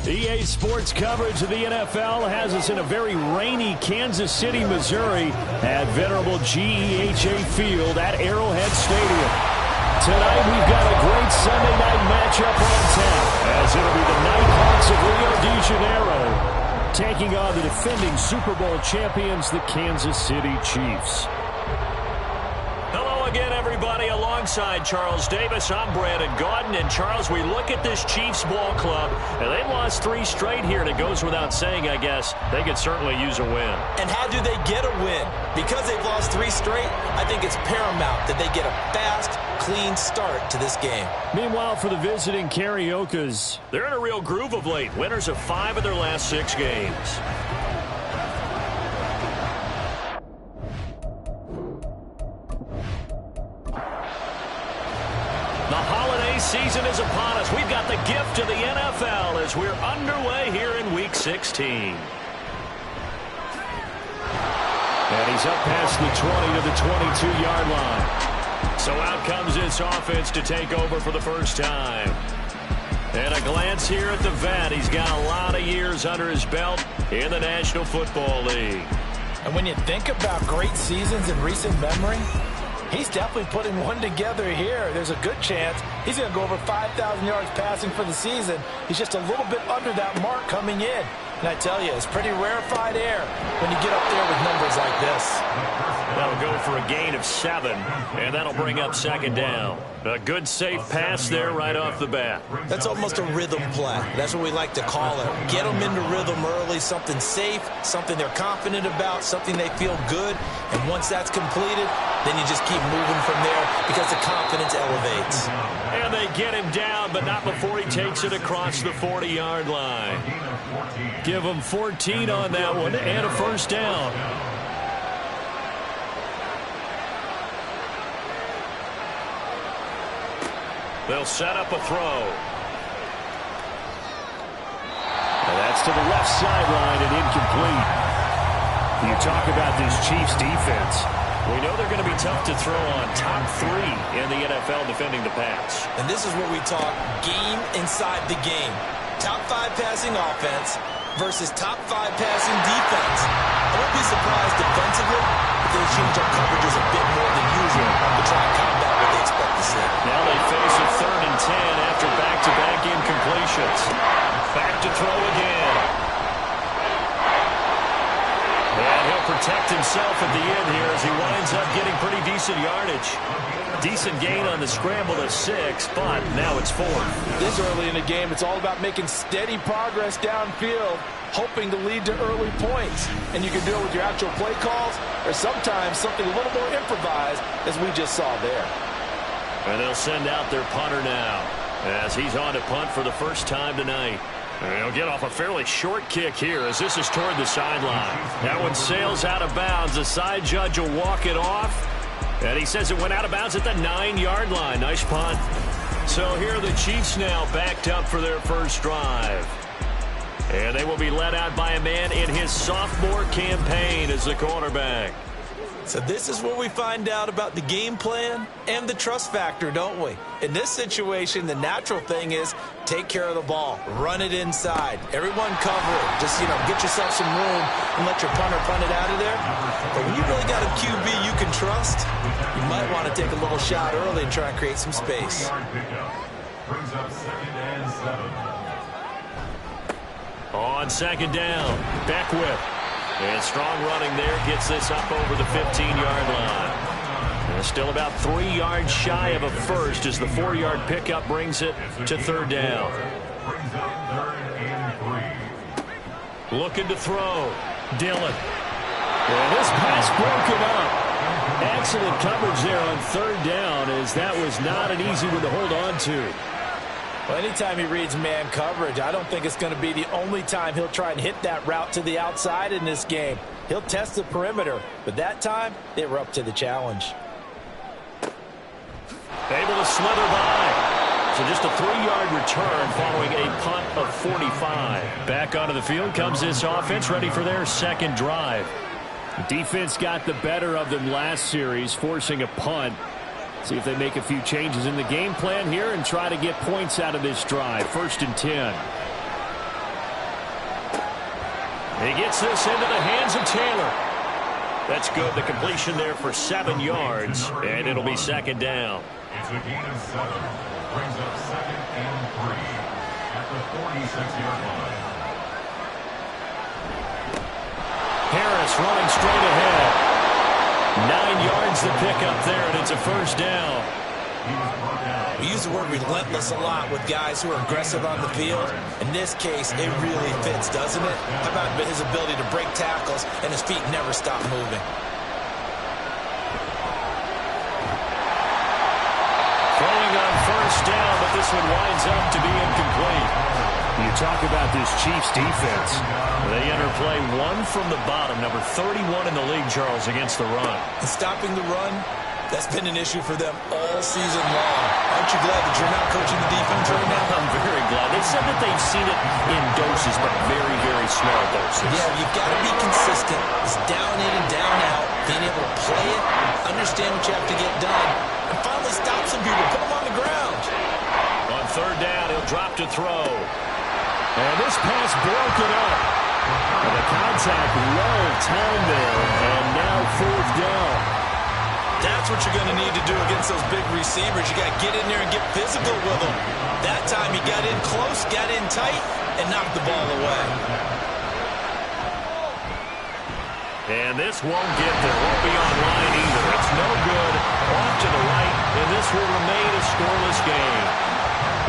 EA Sports coverage of the NFL has us in a very rainy Kansas City, Missouri at venerable GEHA Field at Arrowhead Stadium. Tonight we've got a great Sunday night matchup on tap as it'll be the Nighthawks of Rio de Janeiro taking on the defending Super Bowl champions, the Kansas City Chiefs. Hello again, everybody. Alongside Charles Davis, I'm Brandon Gaudin. And Charles, we look at this Chiefs ball club, and they've lost 3 straight here, and it goes without saying, I guess, they could certainly use a win. And how do they get a win? Because they've lost 3 straight, I think it's paramount that they get a fast, clean start to this game. Meanwhile, for the visiting Cariocas, they're in a real groove of late. Winners of 5 of their last 6 games. The holiday season is upon us. We've got the gift of the NFL as we're underway here in Week 16. And he's up past the 20 to the 22-yard line. So out comes this offense to take over for the first time. And a glance here at the vet. He's got a lot of years under his belt in the National Football League. And when you think about great seasons in recent memory, he's definitely putting one together here. There's a good chance he's going to go over 5,000 yards passing for the season. He's just a little bit under that mark coming in. And I tell you, it's pretty rarefied air when you get up there with numbers like this. That'll go for a gain of 7, and that'll bring up second down. A good, safe pass there right off the bat. That's almost a rhythm play. That's what we like to call it. Get them into rhythm early, something safe, something they're confident about, something they feel good. And once that's completed, then you just keep moving from there because the confidence elevates. And they get him down, but not before he takes it across the 40-yard line. Give him 14 on that one and a first down. They'll set up a throw. And that's to the left sideline and incomplete. You talk about this Chiefs defense. We know they're going to be tough to throw on. Top 3 in the NFL defending the pass. And this is where we talk game inside the game. Top 5 passing offense versus top 5 passing defense. I won't be surprised defensively if they change up coverages a bit more than usual to try and combat what they expect to see. Now they face a 3rd and 10 after back-to-back incompletions. Back to throw again. And he'll protect himself at the end here as he winds up getting pretty decent yardage. Decent gain on the scramble to 6, but now it's 4. This early in the game, it's all about making steady progress downfield, hoping to lead to early points. And you can do it with your actual play calls or sometimes something a little more improvised, as we just saw there. And they'll send out their punter now as he's on to punt for the first time tonight. And he'll get off a fairly short kick here as this is toward the sideline. That one sails out of bounds. The side judge will walk it off. And he says it went out of bounds at the 9-yard line. Nice punt. So here are the Chiefs now backed up for their first drive. And they will be led out by a man in his sophomore campaign as the quarterback. So this is where we find out about the game plan and the trust factor, don't we? In this situation, the natural thing is take care of the ball. Run it inside. Everyone cover it. Just, get yourself some room and let your punter punt it out of there. But when you really got a QB you can trust, you might want to take a little shot early and try and create some space. On second down, Beckwith. And strong running there gets this up over the 15-yard line. And still about 3 yards shy of a first as the 4-yard pickup brings it to 3rd down. Looking to throw. Dillon. And this pass broken up. Excellent coverage there on 3rd down as that was not an easy one to hold on to. Well, anytime he reads man coverage, I don't think it's going to be the only time he'll try and hit that route to the outside in this game. He'll test the perimeter, but that time they were up to the challenge. Able to slither by. So just a 3-yard return following a punt of 45. Back onto the field comes this offense, ready for their second drive. Defense got the better of them last series, forcing a punt. See if they make a few changes in the game plan here and try to get points out of this drive. 1st and 10. He gets this into the hands of Taylor. That's good. The completion there for 7 yards, and it'll be second down. It's a gain of 7. Brings up 2nd and 3 at the 46-yard line. Harris running straight ahead. 9 yards to pick up there, and it's a first down. We use the word relentless a lot with guys who are aggressive on the field. In this case, it really fits, doesn't it? How about his ability to break tackles and his feet never stop moving? Throwing on first down, but this one winds up to be incomplete. You talk about this Chiefs defense. They enter play 1 from the bottom, number 31 in the league, Charles, against the run. And stopping the run, that's been an issue for them all season long. Aren't you glad that you're not coaching the defense right now? I'm very glad. They said that they've seen it in doses, but very, very small doses. Yeah, you've got to be consistent. It's down in and down out. Being able to play it, understand what you have to get done, and finally stop some people, put them on the ground. On third down, he'll drop to throw. And this pass broken up. And the contact well timed there, and now fourth down. That's what you're going to need to do against those big receivers. You got to get in there and get physical with them. That time he got in close, got in tight, and knocked the ball away. And this won't get there. Won't be online either. It's no good. Off to the right, and this will remain a scoreless game.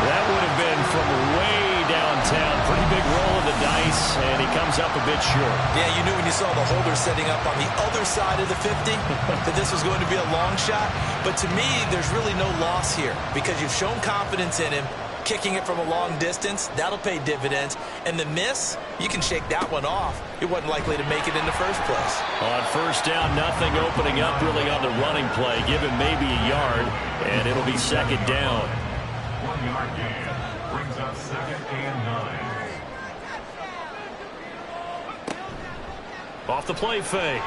That would have been from way downtown. Pretty big roll of the dice, and he comes up a bit short. Yeah, you knew when you saw the holder setting up on the other side of the 50 that this was going to be a long shot. But to me, there's really no loss here because you've shown confidence in him. Kicking it from a long distance, that'll pay dividends. And the miss, you can shake that one off. It wasn't likely to make it in the first place. On first down, nothing opening up really on the running play. Give him maybe a yard, and it'll be second down. 1-yard gain. Brings up 2nd and 9. Off the play fake.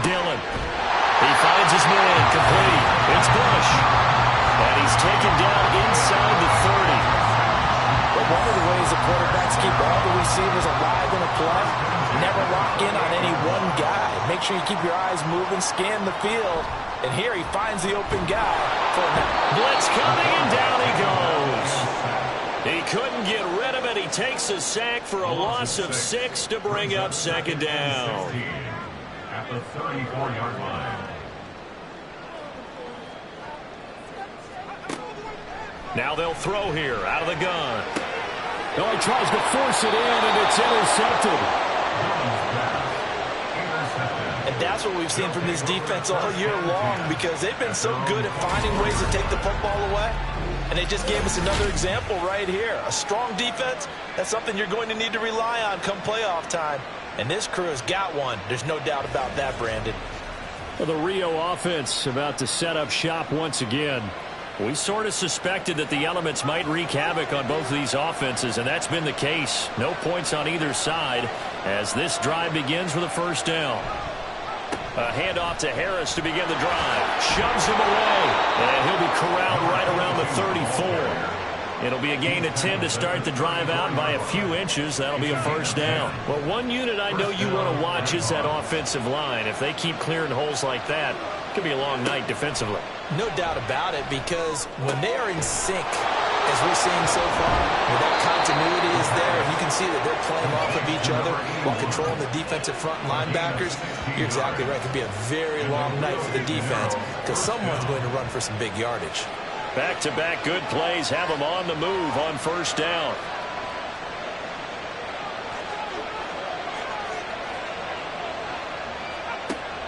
Dillon. He finds his man. Complete. It's Bush. And he's taken down inside the 30. But one of the ways the quarterbacks keep all the receivers alive in a play, never lock in on any one guy. Make sure you keep your eyes moving, scan the field. And here he finds the open guy. Blitz coming, and down he goes. He couldn't get rid of it. He takes a sack for a loss of 6 to bring up second down. At the 34-yard line. Now they'll throw here out of the gun. No, he tries to force it in, and it's intercepted. And that's what we've seen from this defense all year long because they've been so good at finding ways to take the football away. And they just gave us another example right here. A strong defense, that's something you're going to need to rely on come playoff time. And this crew has got one. There's no doubt about that, Brandon. Well, the Rio offense about to set up shop once again. We sort of suspected that the elements might wreak havoc on both of these offenses, and that's been the case. No points on either side as this drive begins with a first down. A handoff to Harris to begin the drive. Shoves him away, and he'll be corralled right around the 34. It'll be a gain of 10 to start the drive out by a few inches. That'll be a first down. Well, one unit I know you want to watch is that offensive line. If they keep clearing holes like that, it could be a long night defensively. No doubt about it, because when they are in sync, as we're seeing so far, where that continuity is there, and you can see that they're playing off of each other while controlling the defensive front linebackers, you're exactly right. It could be a very long night for the defense because someone's going to run for some big yardage. Back-to-back good plays have them on the move on first down.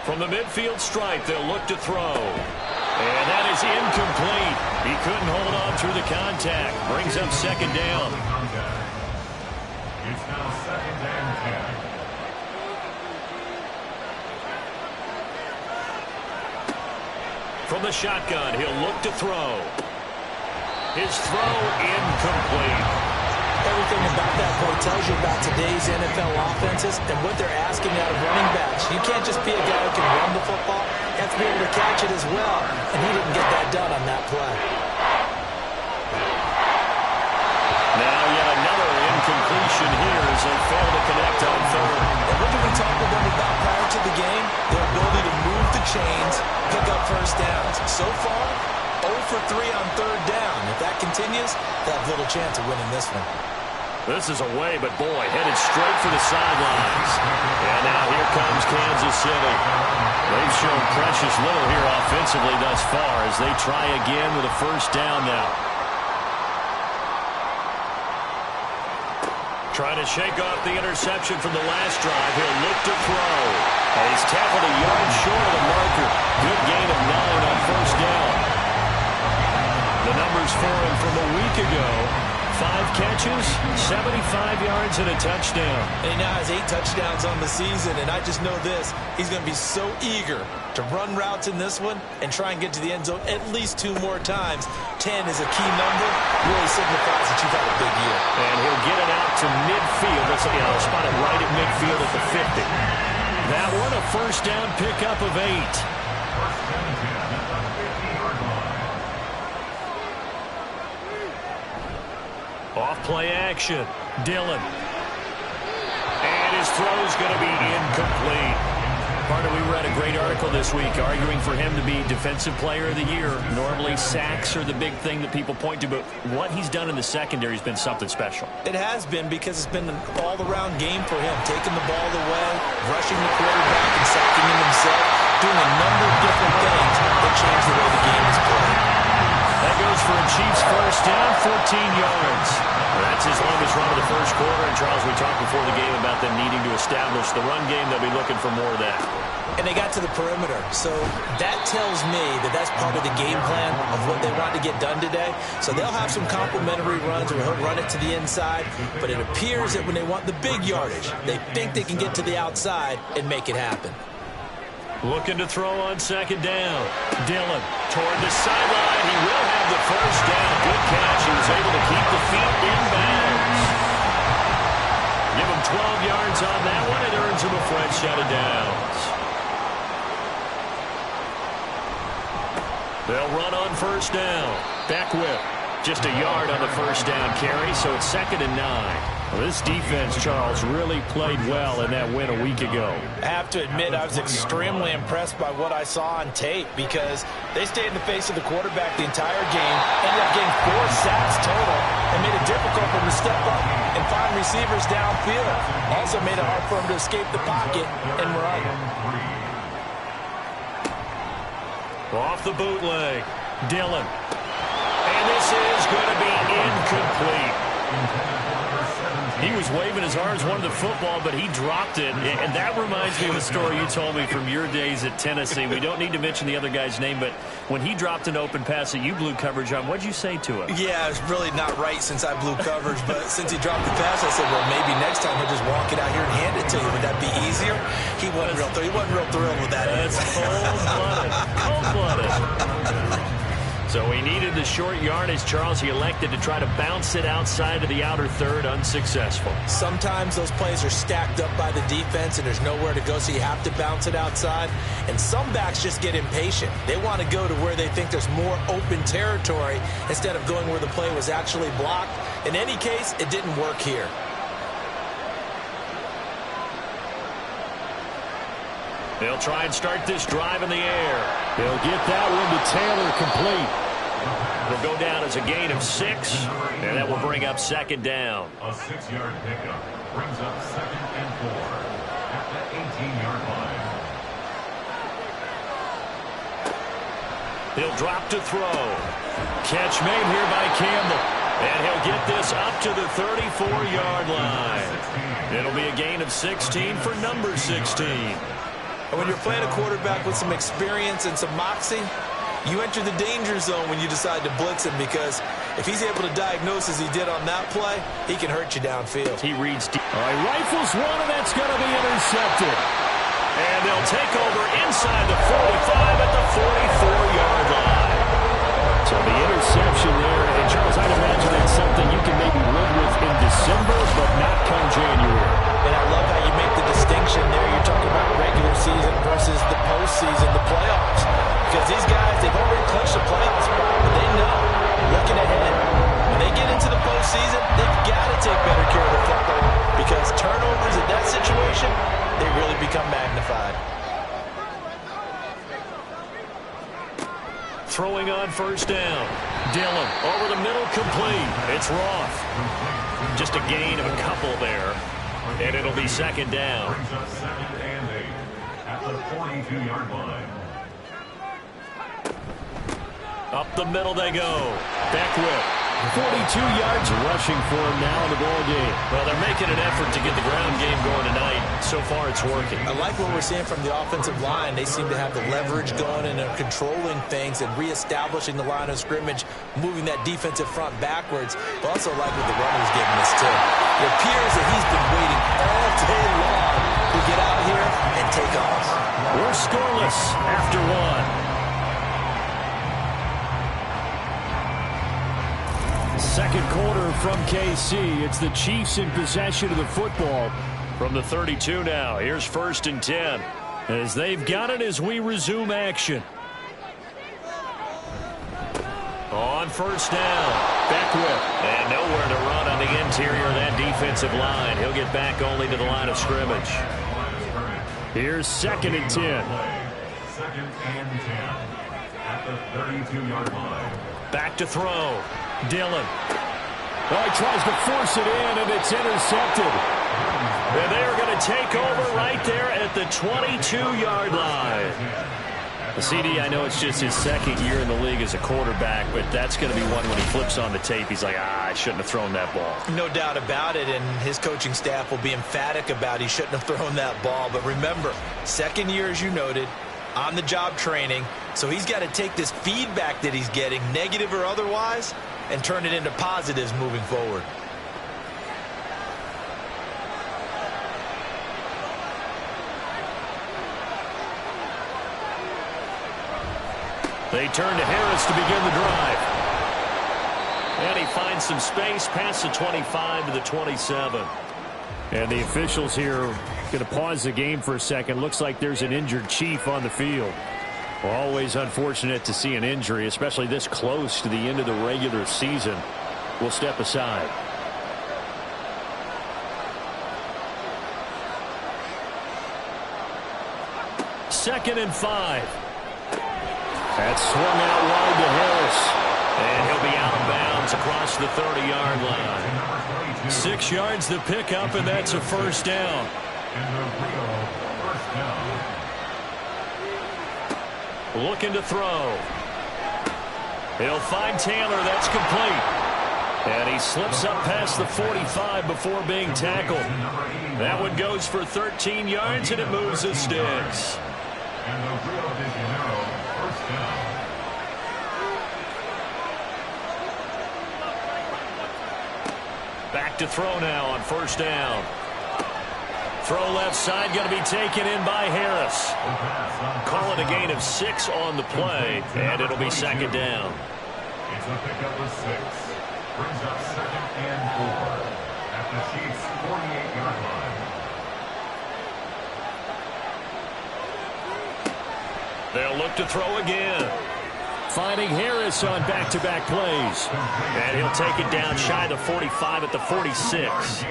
From the midfield stripe, they'll look to throw. And that is incomplete. He couldn't hold on through the contact. Brings up second down. It's now 2nd and 10. From the shotgun, he'll look to throw. His throw incomplete. Everything about that play tells you about today's NFL offenses and what they're asking out of running backs. You can't just be a guy who can run the football. You have to be able to catch it as well. And he didn't get that done on that play. Now yet another incompletion here as they fail to connect on third. And talked with them about prior to the game, their ability to move the chains, pick up first downs. So far, 0 for 3 on third down. If that continues, they have little chance of winning this one. This is away, but boy, headed straight for the sidelines. And now here comes Kansas City. They've shown precious little here offensively thus far as they try again with a first down now. Trying to shake off the interception from the last drive. He'll look to throw. And he's tackled a yard short of the marker. Good gain of 9 on first down. The numbers for him from a week ago. 5 catches, 75 yards, and a touchdown. And he now has 8 touchdowns on the season, and I just know this. He's going to be so eager to run routes in this one and try and get to the end zone at least 2 more times. 10 is a key number. Really signifies that you've had a big year. And he'll get it out to midfield. Let's spot it right at midfield at the 50. That one a first down pickup of 8. Off play action. Dillon. And his throw's going to be incomplete. Partner, we read a great article this week arguing for him to be Defensive Player of the Year. Normally, sacks are the big thing that people point to, but what he's done in the secondary has been something special. It has been because it's been an all-around game for him. Taking the ball away, rushing the quarterback, and sacking him himself. Doing a number of different things that change the way the game is played. That goes for a Chiefs first down, 14 yards. That's his longest run of the first quarter. And, Charles, we talked before the game about them needing to establish the run game. They'll be looking for more of that. And they got to the perimeter. So that tells me that that's part of the game plan of what they want to get done today. So they'll have some complementary runs where he'll run it to the inside. But it appears that when they want the big yardage, they think they can get to the outside and make it happen. Looking to throw on second down. Dillon toward the sideline. He will have the first down. Good catch. He was able to keep the feet in bounds. Give him 12 yards on that one. It earns him a fresh set of downs. They'll run on first down. Beckwith. Just a yard on the first down carry, so it's 2nd and 9. Well, this defense, Charles, really played well in that win a week ago. I have to admit, I was extremely impressed by what I saw on tape because they stayed in the face of the quarterback the entire game, ended up getting 4 sacks total, and made it difficult for him to step up and find receivers downfield. Also made it hard for him to escape the pocket and run. Off the bootleg, Dillon. And this is going to be incomplete. He was waving his arms, wanted the football, but he dropped it. And that reminds me of a story you told me from your days at Tennessee. We don't need to mention the other guy's name, but when he dropped an open pass that you blew coverage on, what'd you say to him? Yeah, it's really not right since I blew coverage, but since he dropped the pass, I said, well, maybe next time he'll just walk it out here and hand it to you. Would that be easier? He wasn't real thrilled with that. That's cold-blooded. Cold-blooded. So he needed the short yardage, Charles. He elected to try to bounce it outside of the outer third, unsuccessful. Sometimes those plays are stacked up by the defense and there's nowhere to go, so you have to bounce it outside. And some backs just get impatient. They want to go to where they think there's more open territory instead of going where the play was actually blocked. In any case, it didn't work here. They'll try and start this drive in the air. They'll get that one to Taylor complete. They'll go down as a gain of 6, and that will bring up 2nd down. A 6-yard pickup brings up 2nd and 4 at the 18-yard line. He'll drop to throw. Catch made here by Campbell. And he'll get this up to the 34-yard line. It'll be a gain of 16 for number 16. And when you're playing a quarterback with some experience and some moxie, you enter the danger zone when you decide to blitz him, because if he's able to diagnose as he did on that play, he can hurt you downfield. He reads deep. All right, rifles one, and that's going to be intercepted. And they'll take over inside the 45 at the 44-yard line. So the interception there, and Charles, I'd imagine it's something you can maybe live with in December, but not come January. And I love how you make the distinction there. You're talking about regular season versus the postseason, the playoffs. Because these guys, they've already clinched the playoff spot, but they know, looking ahead, when they get into the postseason, they've got to take better care of the football, because turnovers in that situation, they really magnified. Throwing on first down. Dillon over the middle, complete. It's Roth. Just a gain of a couple there. And it'll be second down. Brings up 2nd and 8 at the 42-yard line. Up the middle they go. Beckwith. 42 yards rushing for him now in the ball game. Well, they're making an effort to get the ground game going tonight. So far, it's working. I like what we're seeing from the offensive line. They seem to have the leverage going and they're controlling things and reestablishing the line of scrimmage, moving that defensive front backwards. But also like what the runner's giving us, too. It appears that he's been waiting all day long to get out here and take off. We're scoreless after one. Second quarter from KC. It's the Chiefs in possession of the football from the 32 now. Here's 1st and 10 as they've got it as we resume action. On first down, Beckwith. And nowhere to run on the interior of that defensive line. He'll get back only to the line of scrimmage. Here's 2nd and 10. 2nd and 10 at the 32-yard line. Back to throw. Dillon. Oh, he tries to force it in, and it's intercepted. And they are going to take over right there at the 22-yard line. The CD, I know it's just his 2nd year in the league as a quarterback, but that's going to be one when he flips on the tape, he's like, I shouldn't have thrown that ball. No doubt about it, and his coaching staff will be emphatic about he shouldn't have thrown that ball. But remember, 2nd year, as you noted, on-the-job training, so he's got to take this feedback that he's getting, negative or otherwise, and turn it into positives moving forward. They turn to Harris to begin the drive. And he finds some space past the 25 to the 27. And the officials here going to pause the game for a second. Looks like there's an injured Chief on the field. Always unfortunate to see an injury, especially this close to the end of the regular season. We'll step aside. Second and 5. That's swung out wide to Harris. And he'll be out of bounds across the 30-yard line. 6 yards the pickup, and that's a first down. Looking to throw. He'll find Taylor. That's complete. And he slips up past the 45 before being tackled. That one goes for 13 yards, and it moves the sticks. And the Rio de Janeiro first down. Back to throw now on first down. Throw left side, going to be taken in by Harris. Call it a gain of 6 on the play, and it'll be second down. It's a pickup of 6. Brings up 2nd and 4 at the Chiefs' 48-yard line. They'll look to throw again. Finding Harris on back-to-back plays. And he'll take it down shy of the 45 at the 46.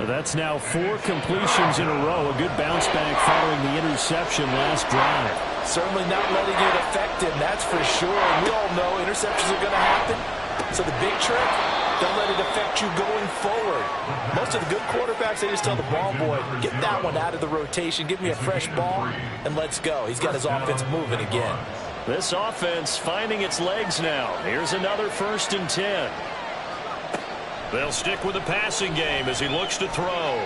That's now 4 completions in a row. A good bounce back following the interception last drive. Certainly not letting it affect him, that's for sure. And we all know interceptions are going to happen. So the big trick, don't let it affect you going forward. Most of the good quarterbacks, they just tell the ball boy, get that one out of the rotation, give me a fresh ball, and let's go. He's got his offense moving again. This offense finding its legs now. Here's another 1st and 10. They'll stick with the passing game as he looks to throw.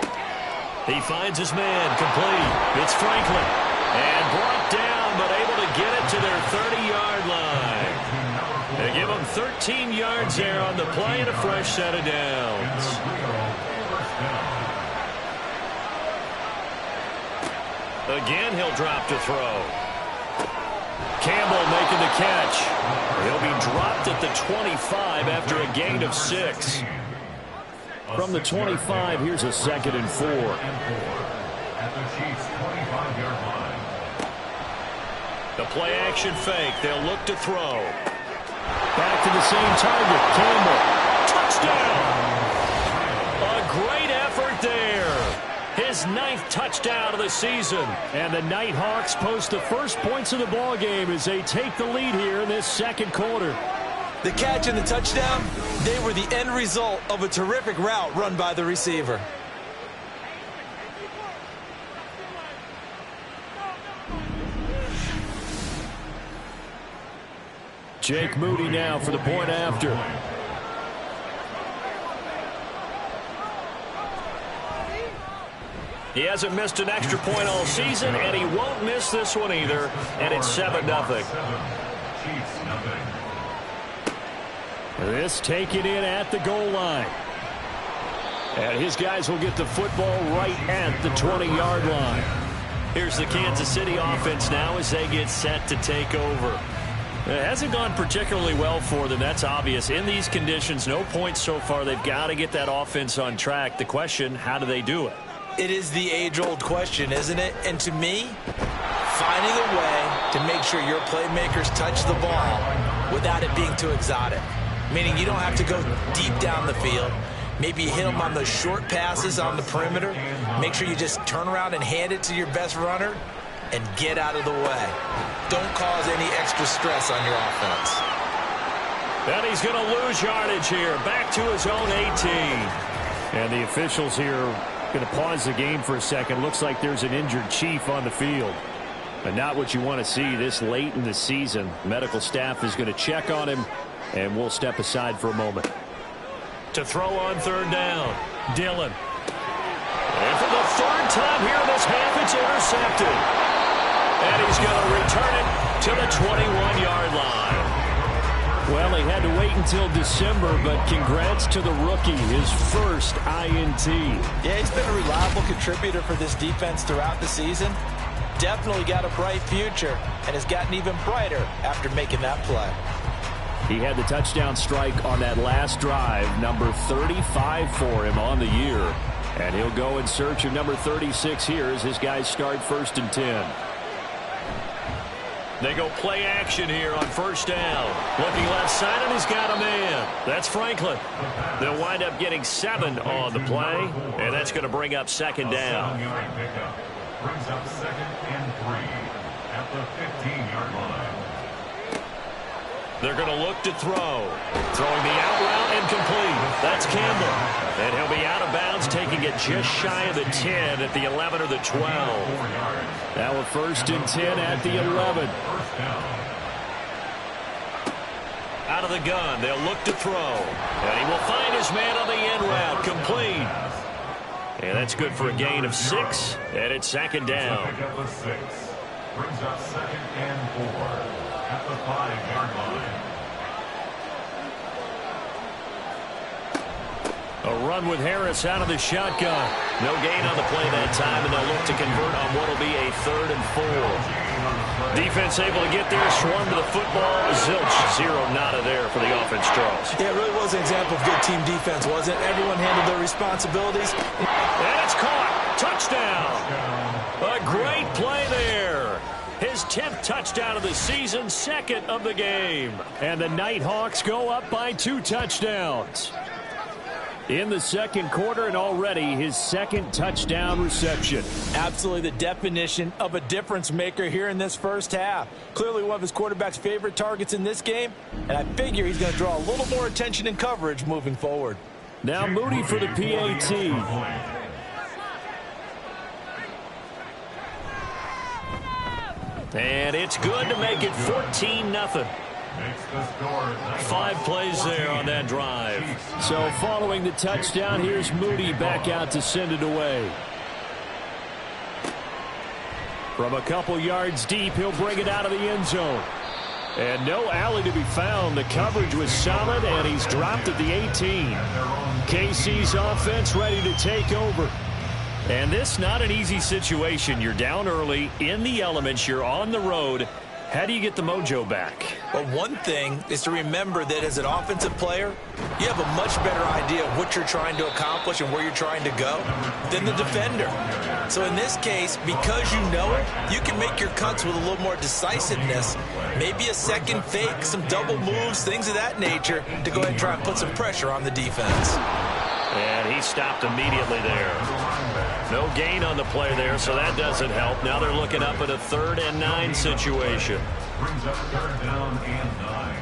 He finds his man, complete. It's Franklin. And brought down, but able to get it to their 30-yard line. They give him 13 yards there on the play and a fresh set of downs. Again, he'll drop to throw. Campbell making the catch. He'll be dropped at the 25 after a gain of 6. From the 25, here's a 2nd and 4. At the Chiefs' 25-yard line. The play action fake. They'll look to throw. Back to the same target. Campbell. Touchdown. A great effort there. His 9th touchdown of the season. And the Nighthawks post the first points of the ball game as they take the lead here in this second quarter. The catch and the touchdown, they were the end result of a terrific route run by the receiver. Jake Moody now for the point after. He hasn't missed an extra point all season, and he won't miss this one either. And it's 7-0. This taken in at the goal line. And his guys will get the football right at the 20-yard line. Here's the Kansas City offense now as they get set to take over. It hasn't gone particularly well for them, that's obvious. In these conditions, no points so far. They've got to get that offense on track. The question, how do they do it? It is the age-old question, isn't it? And to me, finding a way to make sure your playmakers touch the ball without it being too exotic. Meaning you don't have to go deep down the field. Maybe you hit them on those short passes on the perimeter. Make sure you just turn around and hand it to your best runner and get out of the way. Don't cause any extra stress on your offense. And he's going to lose yardage here. Back to his own 18. And the officials here going to pause the game for a second. Looks like there's an injured Chief on the field. But not what you want to see this late in the season. Medical staff is going to check on him, and we'll step aside for a moment. To throw on third down, Dillon. And for the third time here in this half, it's intercepted. And he's going to return it to the 21-yard line. Well, he had to wait until December, but congrats to the rookie, his first INT. Yeah, he's been a reliable contributor for this defense throughout the season. Definitely got a bright future and has gotten even brighter after making that play. He had the touchdown strike on that last drive, number 35 for him on the year. And he'll go in search of number 36 here as his guys start 1st and 10. They go play action here on first down. Looking left side, and he's got a man. That's Franklin. They'll wind up getting 7 on the play, and that's going to bring up 2nd down. Brings up 2nd and 3 at the 15-yard line. They're going to look to throw. Throwing the out route and complete. That's Campbell. And he'll be out of bounds, taking it just shy of the 10 at the 11 or the 12. Now a 1st and 10 at the 11. Out of the gun, they'll look to throw. And he will find his man on the end route, complete. And that's good for a gain of 6, and it's 2nd down. Brings up 2nd and 4 at the 5-yard line. A run with Harris out of the shotgun. No gain on the play that time, and they'll look to convert on what will be a 3rd and 4. Defense able to get there, swarm to the football. Zilch, 0 nada there for the offense, Charles. Yeah, it really was an example of good team defense, wasn't it? Everyone handled their responsibilities. And it's caught. Touchdown. A great play there. His 10th touchdown of the season, 2nd of the game. And the Nighthawks go up by 2 touchdowns. In the second quarter, and already his 2nd touchdown reception. Absolutely the definition of a difference maker here in this first half. Clearly one of his quarterback's favorite targets in this game, and I figure he's going to draw a little more attention and coverage moving forward. Now Moody for the PAT. And it's good to make it 14-0. 5 plays there on that drive. So following the touchdown, here's Moody back out to send it away. From a couple yards deep, he'll bring it out of the end zone. And no alley to be found. The coverage was solid, and he's dropped at the 18. KC's offense ready to take over. And this not an easy situation. You're down early, in the elements, you're on the road. How do you get the mojo back? Well, one thing is to remember that as an offensive player, you have a much better idea of what you're trying to accomplish and where you're trying to go than the defender. So in this case, because you know it, you can make your cuts with a little more decisiveness. Maybe a second fake, some double moves, things of that nature to go ahead and try and put some pressure on the defense. And he's stopped immediately there. No gain on the play there, so that doesn't help. Now they're looking up at a 3rd and 9 situation. Brings up 3rd down and 9.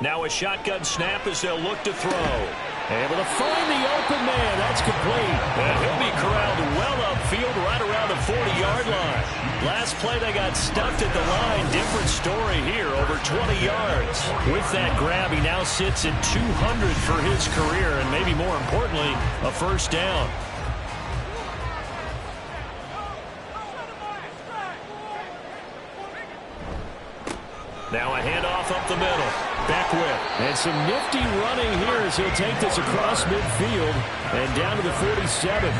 Now a shotgun snap as they'll look to throw. Able to find the open man. That's complete. And he'll be corralled well upfield right around the 40-yard line. Last play they got stuffed at the line. Different story here, over 20 yards. With that grab, he now sits at 200 for his career, and maybe more importantly, a first down. Now a handoff up the middle. Beckwith. And some nifty running here as he'll take this across midfield and down to the 47.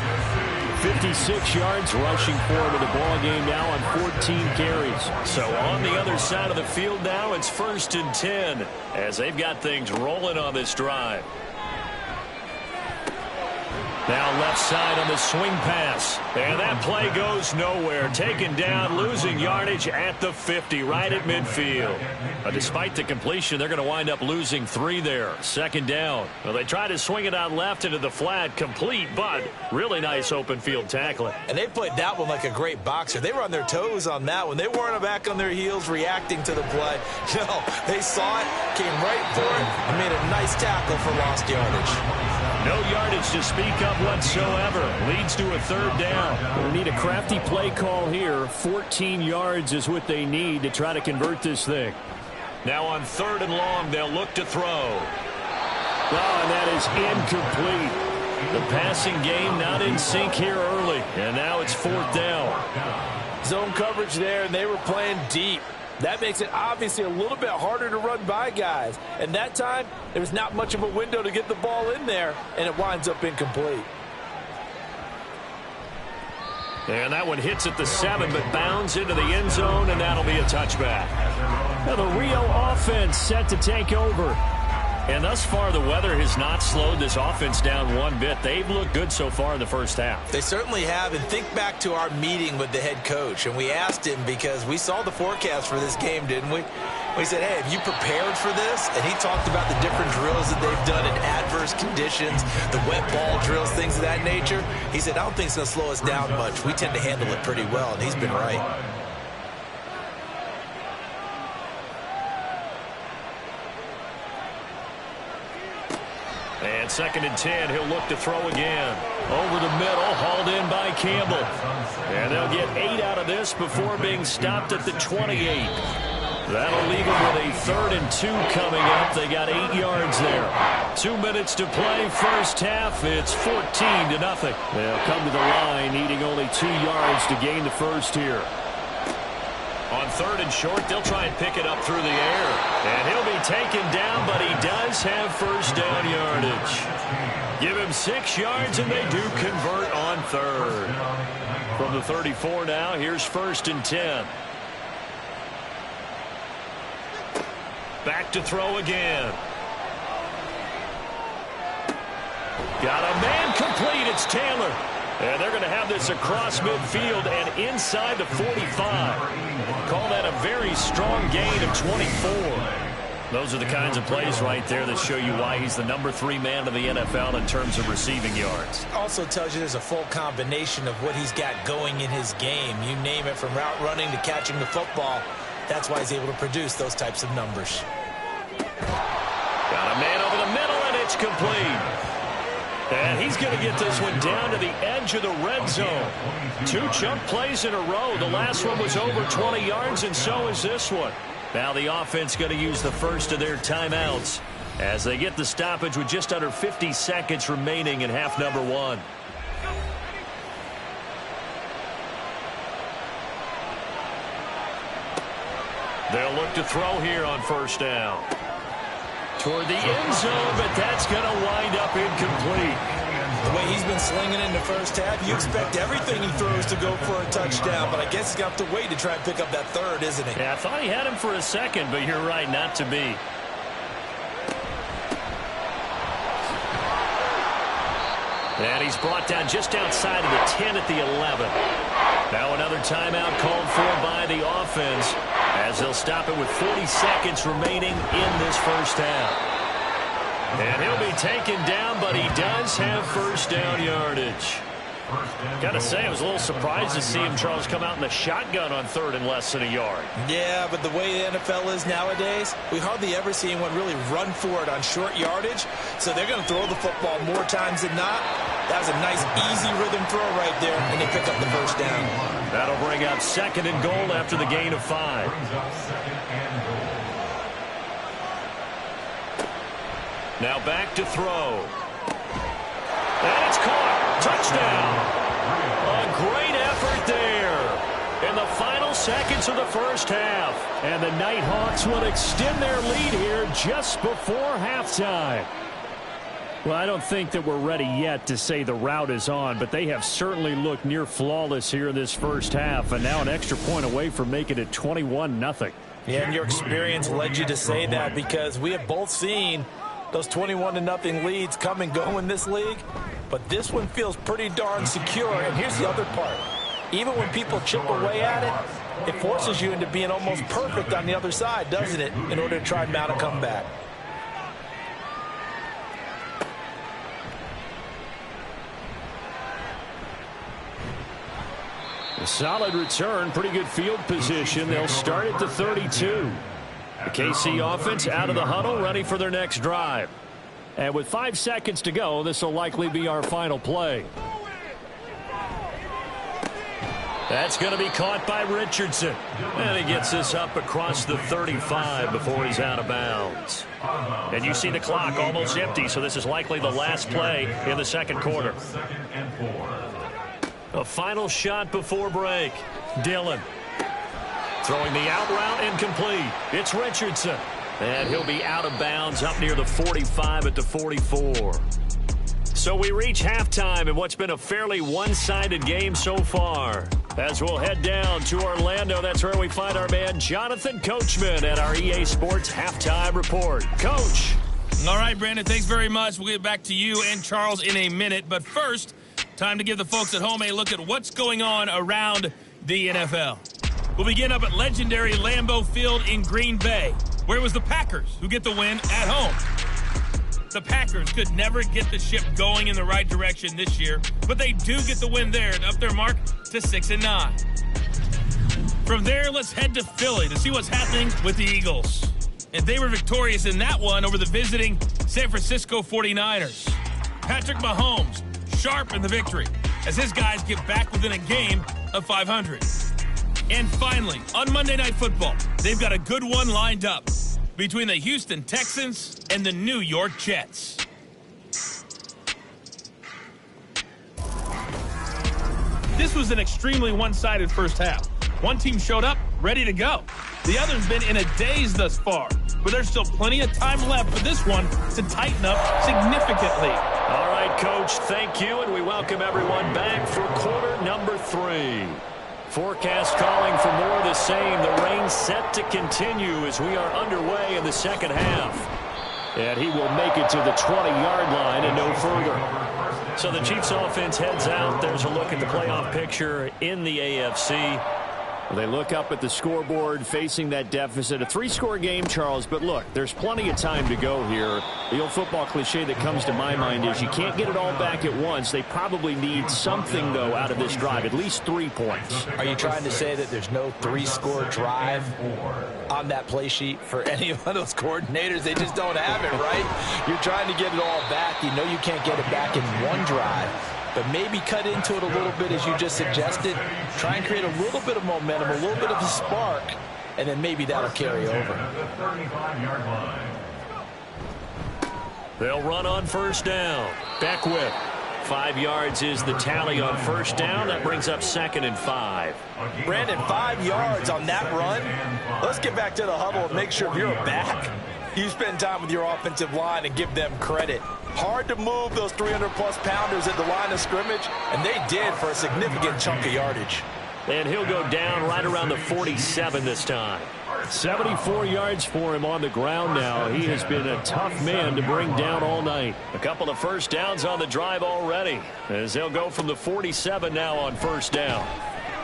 56 yards rushing forward in the ball game now on 14 carries. So on the other side of the field now, it's 1st and 10 as they've got things rolling on this drive. Now left side on the swing pass. And that play goes nowhere. Taken down, losing yardage at the 50, right at midfield. Despite the completion, they're going to wind up losing 3 there. 2nd down. Well, they try to swing it out left into the flat. Complete, but really nice open field tackling. And they played that one like a great boxer. They were on their toes on that one. They weren't back on their heels reacting to the play. No, they saw it, came right for it, and made a nice tackle for lost yardage. No yardage to speak of whatsoever. Leads to a 3rd down. They need a crafty play call here. 14 yards is what they need to try to convert this thing. Now on 3rd and long, they'll look to throw. Oh, and that is incomplete. The passing game not in sync here early. And now it's 4th down. Zone coverage there, and they were playing deep. That makes it obviously a little bit harder to run by guys. And that time, there was not much of a window to get the ball in there, and it winds up incomplete. And that one hits at the 7, but bounds into the end zone, and that'll be a touchback. Now the Rio offense set to take over. And thus far, the weather has not slowed this offense down one bit. They've looked good so far in the first half. They certainly have. And think back to our meeting with the head coach. And we asked him because we saw the forecast for this game, didn't we? We said, hey, have you prepared for this? And he talked about the different drills that they've done in adverse conditions, the wet ball drills, things of that nature. He said, I don't think it's going to slow us down much. We tend to handle it pretty well. And he's been right. And 2nd and 10, he'll look to throw again. Over the middle, hauled in by Campbell. And they'll get 8 out of this before being stopped at the 28. That'll leave them with a 3rd and 2 coming up. They got 8 yards there. 2 minutes to play, first half. It's 14-0. They'll come to the line, needing only 2 yards to gain the first here. On 3rd and short, they'll try and pick it up through the air. And he'll be taken down, but he does have first down yardage. Give him 6 yards, and they do convert on 3rd. From the 34 now, here's 1st and 10. Back to throw again. Got a man complete. It's Taylor. And they're going to have this across midfield and inside the 45. Call that a very strong gain of 24. Those are the kinds of plays right there that show you why he's the number 3 man of the NFL in terms of receiving yards. Also tells you there's a full combination of what he's got going in his game. You name it, from route running to catching the football. That's why he's able to produce those types of numbers. Got a man over the middle, and it's complete. And he's going to get this one down to the edge of the red zone. 2 chunk plays in a row. The last one was over 20 yards, and so is this one. Now the offense going to use the first of their timeouts as they get the stoppage with just under 50 seconds remaining in half number 1. They'll look to throw here on first down. Toward the end zone, but that's going to wind up incomplete. The way he's been slinging in the first half, you expect everything he throws to go for a touchdown, but I guess he's got to wait to try and pick up that 3rd, isn't he? Yeah, I thought he had him for a second, but you're right, not to be. And he's brought down just outside of the 10 at the 11. Now another timeout called for by the offense As they'll stop it with 40 seconds remaining in this first half. And he'll be taken down, but he does have first down yardage. Got to say, I was a little surprised to see him, Charles, come out in the shotgun on third and less than a yard. Yeah, but the way the NFL is nowadays, we hardly ever see anyone really run for it on short yardage. So they're going to throw the football more times than not. That was a nice, easy rhythm throw right there, and they pick up the first down. That'll bring up 2nd and goal after the gain of 5. Now back to throw. And it's caught. Touchdown. A great effort there in the final seconds of the first half. And the Nighthawks will extend their lead here just before halftime. Well, I don't think that we're ready yet to say the route is on, but they have certainly looked near flawless here in this first half, and now an extra point away from making it 21-0. Yeah, and your experience led you to say that, because we have both seen those 21-0 leads come and go in this league, but this one feels pretty darn secure. And here's the other part. Even when people chip away at it, it forces you into being almost perfect on the other side, doesn't it, in order to try and mount a comeback. A solid return, pretty good field position. They'll start at the 32. The KC offense out of the huddle, ready for their next drive. And with 5 seconds to go, this will likely be our final play. That's going to be caught by Richardson. And he gets this up across the 35 before he's out of bounds. And you see the clock almost empty, so this is likely the last play in the second quarter. A final shot before break. Dillon throwing the out route, incomplete. It's Richardson. And he'll be out of bounds up near the 45 at the 44. So we reach halftime in what's been a fairly one-sided game so far. As we'll head down to Orlando, that's where we find our man Jonathan Coachman at our EA Sports Halftime Report. Coach. All right, Brandon, thanks very much. We'll get back to you and Charles in a minute. But first, time to give the folks at home a look at what's going on around the NFL. We'll begin up at legendary Lambeau Field in Green Bay, where it was the Packers who get the win at home. The Packers could never get the ship going in the right direction this year, but they do get the win there and up their mark to 6-9. From there, let's head to Philly to see what's happening with the Eagles. And they were victorious in that one over the visiting San Francisco 49ers. Patrick Mahomes, sharp in the victory, as his guys get back within a game of 500. And finally, on Monday Night Football, they've got a good one lined up between the Houston Texans and the New York Jets. This was an extremely one-sided first half. One team showed up, ready to go. The other's been in a daze thus far, but there's still plenty of time left for this one to tighten up significantly. All right, Coach, thank you, and we welcome everyone back for quarter number 3. Forecast calling for more of the same. The rain set to continue as we are underway in the second half. And he will make it to the 20-yard line and no further. So the Chiefs offense heads out. There's a look at the playoff picture in the AFC. They look up at the scoreboard facing that deficit. A 3-score game, Charles, but look, there's plenty of time to go here. The old football cliche that comes to my mind is you can't get it all back at once. They probably need something, though, out of this drive, at least 3 points. Are you trying to say that there's no 3-score drive on that play sheet for any of those coordinators? They just don't have it, right? You're trying to get it all back. You know you can't get it back in one drive. But maybe cut into it a little bit, as you just suggested. Try and create a little bit of momentum, a little bit of a spark, and then maybe that'll carry over. They'll run on first down. Beckwith. 5 yards is the tally on first down. That brings up 2nd and 5. Brandon, 5 yards on that run. Let's get back to the huddle and make sure if you're back, you spend time with your offensive line and give them credit. Hard to move those 300-plus pounders at the line of scrimmage, and they did for a significant chunk of yardage. And he'll go down right around the 47 this time. 74 yards for him on the ground now. He has been a tough man to bring down all night. A couple of first downs on the drive already, as they'll go from the 47 now on first down.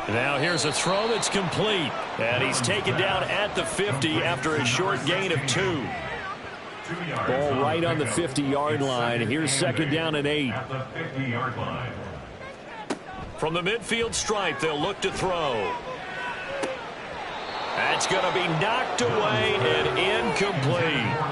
Now here's a throw that's complete. And he's taken down at the 50 after a short gain of 2. Ball right on the 50-yard line. Here's second down and 8. At the 50-yard line. From the midfield stripe, they'll look to throw. That's going to be knocked away and incomplete.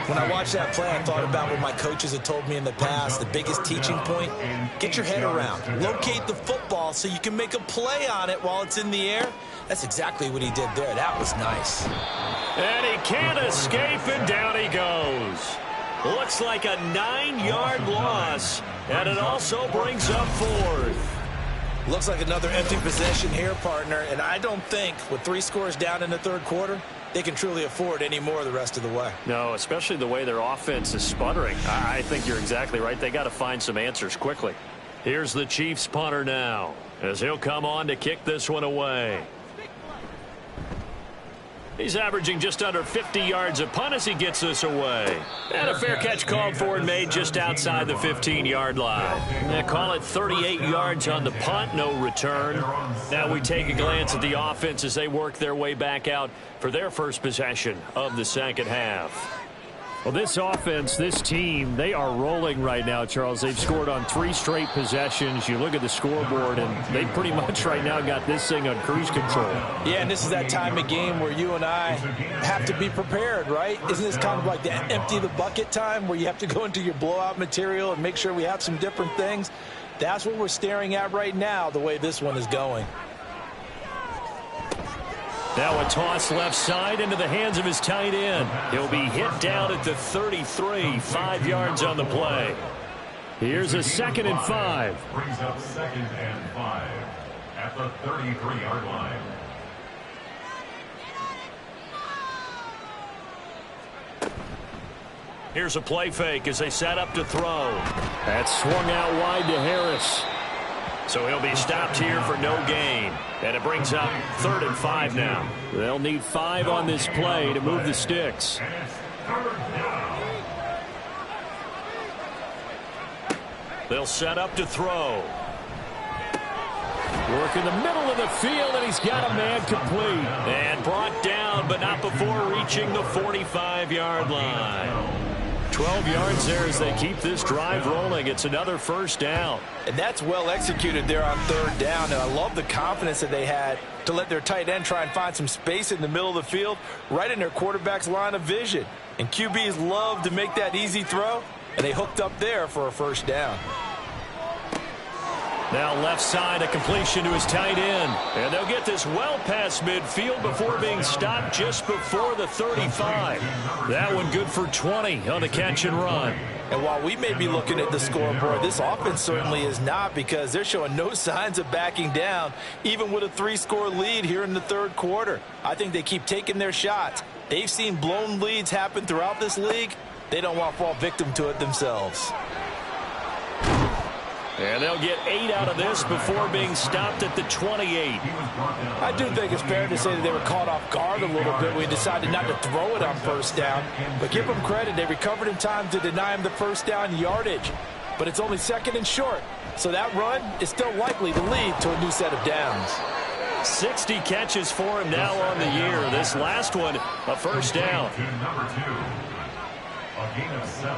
When I watched that play, I thought about what my coaches had told me in the past. The biggest teaching point, get your head around. Locate the football so you can make a play on it while it's in the air. That's exactly what he did there. That was nice. And he can't escape, and down he goes. Looks like a 9-yard loss, and it also brings up 4th. Looks like another empty possession here, partner, and I don't think with 3 scores down in the third quarter, they can truly afford any more the rest of the way. No, especially the way their offense is sputtering. I think you're exactly right. They got to find some answers quickly. Here's the Chiefs punter now, as he'll come on to kick this one away. He's averaging just under 50 yards a punt as he gets this away. And a fair catch called for and made just outside the 15-yard line. They call it 38 yards on the punt, no return. Now we take a glance at the offense as they work their way back out for their first possession of the second half. Well, this offense, this team, they are rolling right now, Charles. They've scored on 3 straight possessions. You look at the scoreboard, and they pretty much right now got this thing on cruise control. Yeah, and this is that time of game where you and I have to be prepared, right? Isn't this kind of like the empty the bucket time where you have to go into your blowout material and make sure we have some different things? That's what we're staring at right now, the way this one is going. Now a toss left side into the hands of his tight end. He'll be hit down at the 33, 5 yards on the play. Here's a 2nd and 5. Brings up 2nd and 5 at the 33-yard line. Here's a play fake as they set up to throw. That's swung out wide to Harris. So he'll be stopped here for no gain. And it brings up 3rd and 5 now. They'll need 5 on this play to move the sticks. They'll set up to throw. Work in the middle of the field, and he's got a man complete. And brought down, but not before reaching the 45-yard line. 12 yards there as they keep this drive rolling. It's another first down. And that's well executed there on 3rd down. And I love the confidence that they had to let their tight end try and find some space in the middle of the field, right in their quarterback's line of vision. And QBs love to make that easy throw, and they hooked up there for a first down. Now left side, a completion to his tight end. And they'll get this well past midfield before being stopped just before the 35. That one good for 20 on the catch and run. And while we may be looking at the scoreboard, this offense certainly is not, because they're showing no signs of backing down, even with a 3-score lead here in the third quarter. I think they keep taking their shots. They've seen blown leads happen throughout this league. They don't want to fall victim to it themselves. And they'll get 8 out of this before being stopped at the 28. I do think it's fair to say that they were caught off guard a little bit. We decided not to throw it on first down. But give them credit. They recovered in time to deny him the first down yardage. But it's only 2nd and short. So that run is still likely to lead to a new set of downs. 60 catches for him now on the year. This last one, a first down. Number 2, a gain of 7.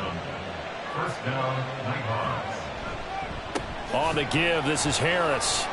First down, Nighthawks. On the give, this is Harris.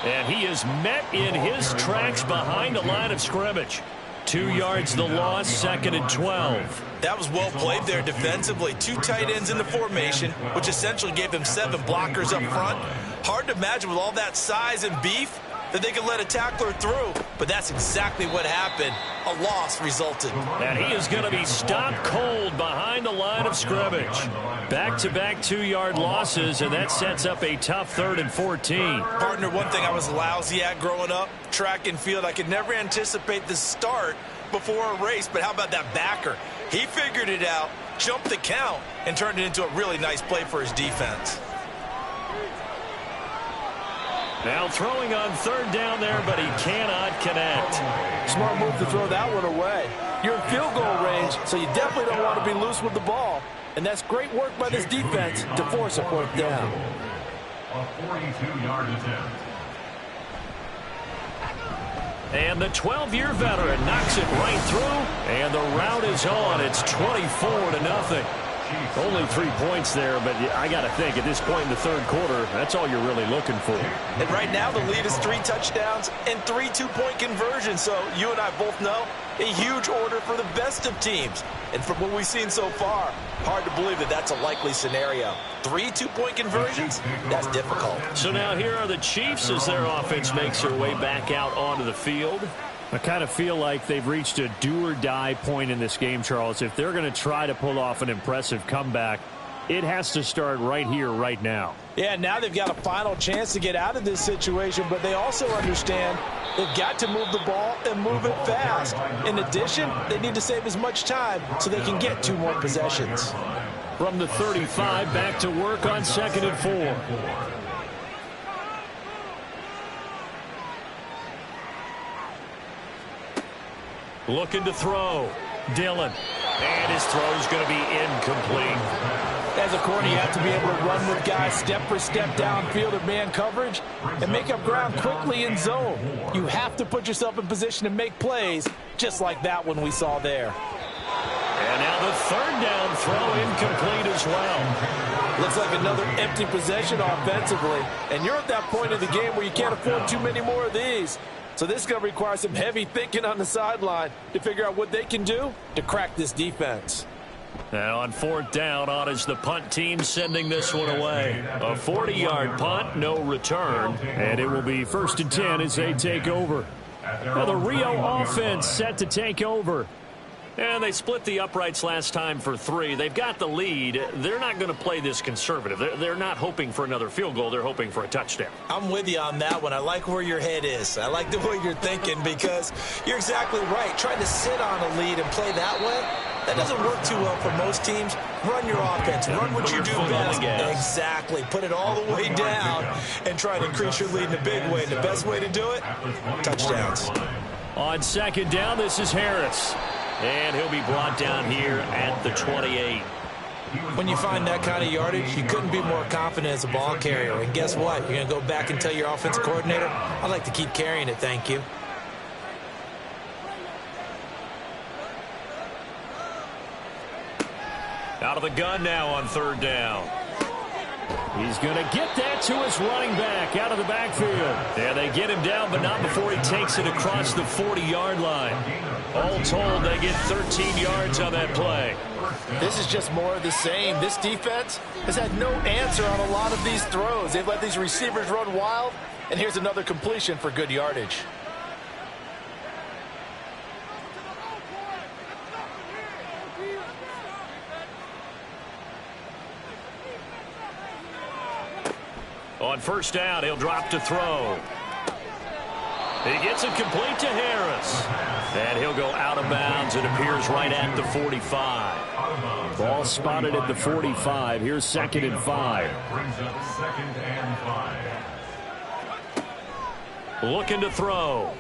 And he is met in his tracks behind the line of scrimmage. 2 yards the loss, 2nd and 12. That was well played there defensively. 2 tight ends in the formation, which essentially gave them 7 blockers up front. Hard to imagine with all that size and beef that they could let a tackler through, but that's exactly what happened. A loss resulted. And he is going to be stopped cold behind the line of scrimmage. Back-to-back 2-yard losses, and that sets up a tough 3rd and 14. Partner, one thing I was lousy at growing up, track and field, I could never anticipate the start before a race, but how about that backer? He figured it out, jumped the count, and turned it into a really nice play for his defense. Now throwing on 3rd down there, but he cannot connect. Smart move to throw that one away. You're in field goal range, so you definitely don't want to be loose with the ball. And that's great work by this defense to force a 4th down. A 42-yard attempt. And the 12-year veteran knocks it right through, and the round is on. It's 24-0. Only 3 points there, but I got to think at this point in the third quarter, that's all you're really looking for. And right now the lead is 3 touchdowns and 3 two-point conversions. So you and I both know a huge order for the best of teams. And from what we've seen so far, hard to believe that that's a likely scenario. 3 two-point conversions? That's difficult. So now here are the Chiefs as their offense makes their way back out onto the field. I kind of feel like they've reached a do-or-die point in this game, Charles. If they're going to try to pull off an impressive comeback, it has to start right here, right now. Yeah, now they've got a final chance to get out of this situation, but they also understand they've got to move the ball and move it fast. In addition, they need to save as much time so they can get 2 more possessions. From the 35, back to work on 2nd and 4. Looking to throw. Dillon. And his throw's going to be incomplete. As a corner, you have to be able to run with guys step for step downfield or man coverage and make up ground quickly in zone. You have to put yourself in position to make plays, just like that one we saw there. And now the 3rd down throw incomplete as well. Looks like another empty possession offensively. And you're at that point in the game where you can't afford too many more of these. So this is going to require some heavy thinking on the sideline to figure out what they can do to crack this defense. Now on 4th down, on is the punt team sending this one away. A 40-yard punt, no return. And it will be 1st and 10 as they take over. Now the Rio offense set to take over. And they split the uprights last time for 3. They've got the lead. They're not going to play this conservative. They're not hoping for another field goal. They're hoping for a touchdown. I'm with you on that one. I like where your head is. I like the way you're thinking because you're exactly right. Trying to sit on a lead and play that way, that doesn't work too well for most teams. Run your offense. Run what you do best. Exactly. Put it all the way down and try to increase your lead in a big way. And the best way to do it, touchdowns. On 2nd down, this is Harris. And he'll be brought down here at the 28. When you find that kind of yardage, you couldn't be more confident as a ball carrier. And guess what? You're going to go back and tell your offensive coordinator, I'd like to keep carrying it, thank you. Out of the gun now on 3rd down. He's going to get that to his running back out of the backfield. Yeah, they get him down, but not before he takes it across the 40-yard line. All told, they get 13 yards on that play. This is just more of the same. This defense has had no answer on a lot of these throws. They've let these receivers run wild, and here's another completion for good yardage. On 1st down, he'll drop to throw. He gets it complete to Harris. And he'll go out of bounds. It appears right at the 45. Ball spotted at the 45. Here's 2nd and 5. Brings up 2nd and 5. Looking to throw.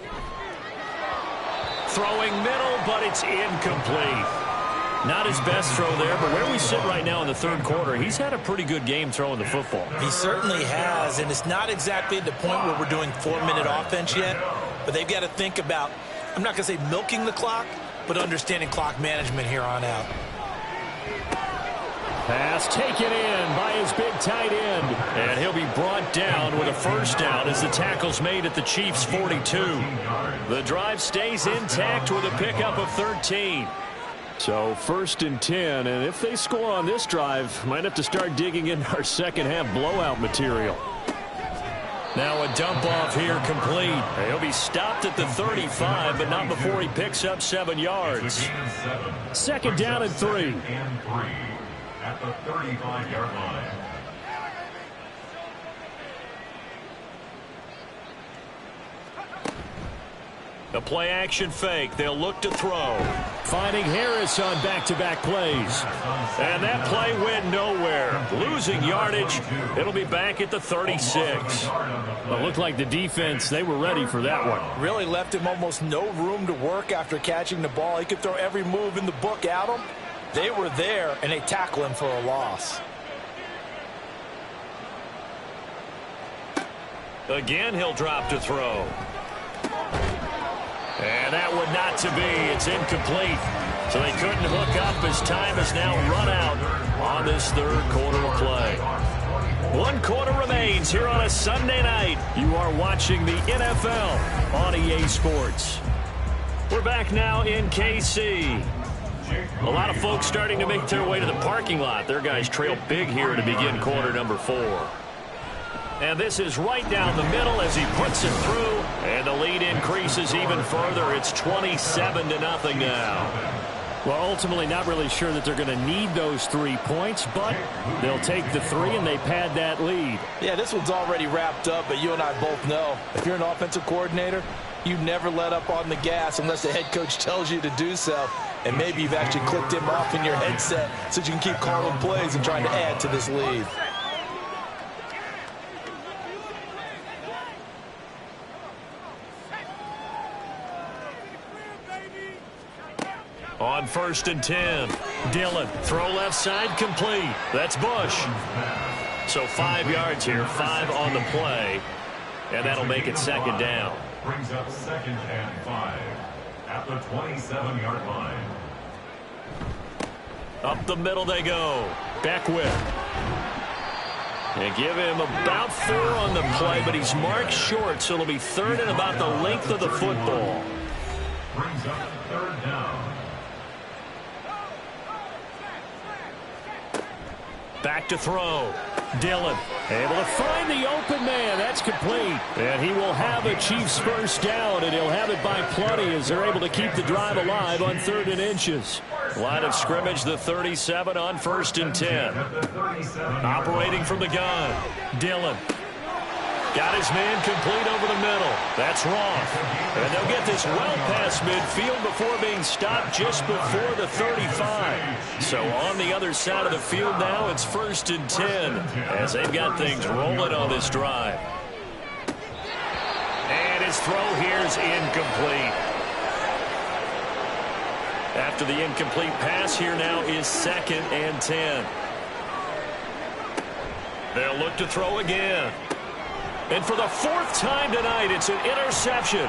Throwing middle, but it's incomplete. Not his best throw there, but where we sit right now in the 3rd quarter, he's had a pretty good game throwing the football. He certainly has, and it's not exactly at the point where we're doing 4-minute offense yet, but they've got to think about, I'm not going to say milking the clock, but understanding clock management here on out. Pass taken in by his big tight end. And he'll be brought down with a 1st down as the tackle's made at the Chiefs' 42. The drive stays intact with a pickup of 13. So 1st and 10, and if they score on this drive, might have to start digging in our second-half blowout material. Now a dump off here complete. He'll be stopped at the 35, but not before he picks up 7 yards. 2nd down and 3. At the 35-yard line. The play-action fake. They'll look to throw. Finding Harris on back-to-back plays. And that play went nowhere. Losing yardage. It'll be back at the 36. It looked like the defense, they were ready for that one. Really left him almost no room to work after catching the ball. He could throw every move in the book at him. They were there, and they tackle him for a loss. Again, he'll drop to throw. And that would not to be. It's incomplete. So they couldn't hook up as time has now run out on this third quarter of play. 1 quarter remains here on a Sunday night. You are watching the NFL on EA Sports. We're back now in KC. A lot of folks starting to make their way to the parking lot. Their guys trail big here to begin quarter number 4. And this is right down the middle as he puts it through. And the lead increases even further. It's 27-0 now. Well, ultimately not really sure that they're going to need those 3 points, but they'll take the 3 and they pad that lead. Yeah, this one's already wrapped up, but you and I both know if you're an offensive coordinator, you never let up on the gas unless the head coach tells you to do so. And maybe you've actually clicked him off in your headset so you can keep calling plays and trying to add to this lead. On 1st and 10, Dillon, throw left side, complete. That's Bush. So 5 yards here, 5 on the play, and that'll make it second down. Brings up 2nd and 5 at the 27-yard line. Up the middle they go. Beckwith. They give him about 4 on the play, but he's marked short, so it'll be 3rd and about the length of the football. Brings up 3rd down. Back to throw. Dillon able to find the open man. That's complete. And he will have a Chiefs first down, and he'll have it by plenty as they're able to keep the drive alive on 3rd and inches. Line of scrimmage, the 37 on 1st and 10. Operating from the gun. Dillon. Got his man complete over the middle. That's Roth. And they'll get this well past midfield before being stopped just before the 35. So on the other side of the field now, it's 1st and 10 as they've got things rolling on this drive. And his throw here's incomplete. After the incomplete pass, here now is 2nd and 10. They'll look to throw again. And for the 4th time tonight, it's an interception.